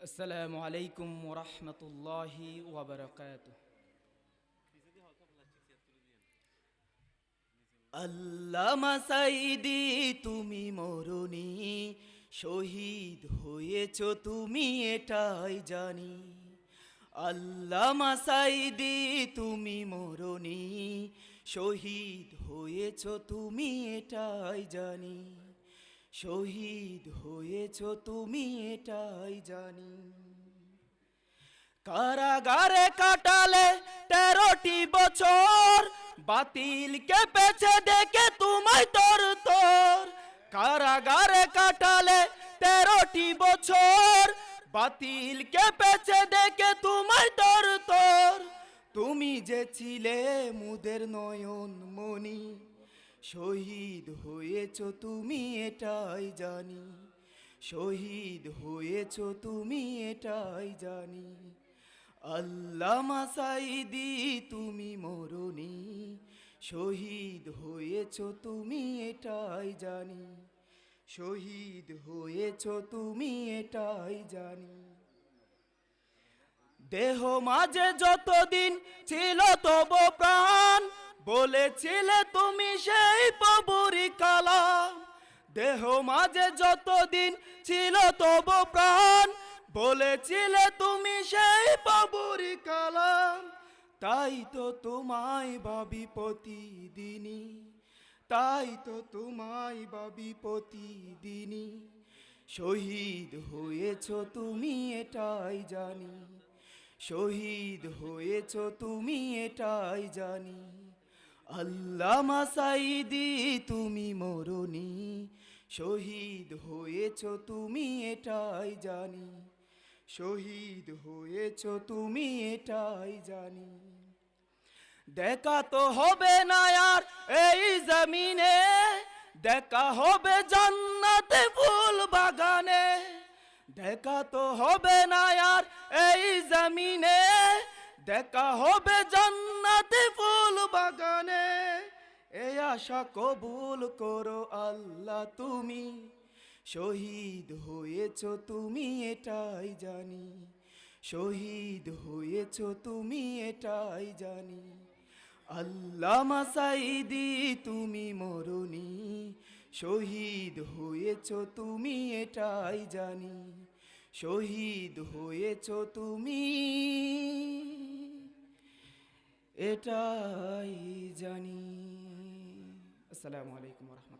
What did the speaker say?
আসসালামু আলাইকুম ওরহমতুল্লাহি ওয়াবারাকাতুহ। আল্লামা সাঈদী তুমি মরণি, শহীদ হয়েছ তুমি এটাই জানি। আল্লামা সাঈদী তুমি মরণি, শহীদ হয়েছ তুমি এটাই জানি। শহীদ হয়েছ তুমি এটাই জানি। কারাগারে কাটালে 13টি বছর, বাতিল কেঁপেছে দেখে তোমায় তর তর। কারাগারে কাটালে 13টি বছর, বাতিল কেঁপেছে দেখে তোমায় তর তর। তুমি যে ছিলে মুদের নয়ন মনি, শহীদ হয়েছ তুমি এটাই জানি। শহীদ হয়েছ তুমি এটাই জানি। আল্লামা সাঈদী তুমি মরণি, শহীদ হয়েছ তুমি এটাই জানি। শহীদ হয়েছ তুমি এটাই জানি। দেহ মাঝে যতদিন ছিল তব প্রাণ, বলেছিলে তুমি সেই প্রভুরই কালাম। দেহ মাঝে যতদিন ছিল তব প্রাণ, বলেছিলে তুমি সেই প্রভুরই কালাম। তাই তো তোমায় ভাবি প্রতিদিনই, তাই তো তোমায় ভাবি প্রতিদিনই। শহীদ হয়েছ তুমি এটাই জানি। শহীদ হয়েছ তুমি এটাই জানি। আল্লামা সাঈদী তুমি মরণি, শহীদ হয়েছ তুমি এটাই জানি। শহীদ হয়েছ তুমি এটাই জানি। দেখা তো হবে না আর এই জমিনে, দেখা হবে জান্নাতে ফুল বাগানে। দেখা তো হবে না আর এই জমিনে, দেখা হবে জান্নাতে ফুল বাগানে। এই আশা কবুল করো আল্লাহ তুমি, শহীদ হয়েছ তুমি এটাই জানি। শহীদ হয়েছ তুমি এটাই জানি। আল্লামা সাঈদী তুমি মরণি, শহীদ হয়েছ তুমি এটাই জানি। শহীদ হয়েছ তুমি এটাই জানি। আসসালামু আলাইকুম ওয়া রাহমাতুল্লাহ।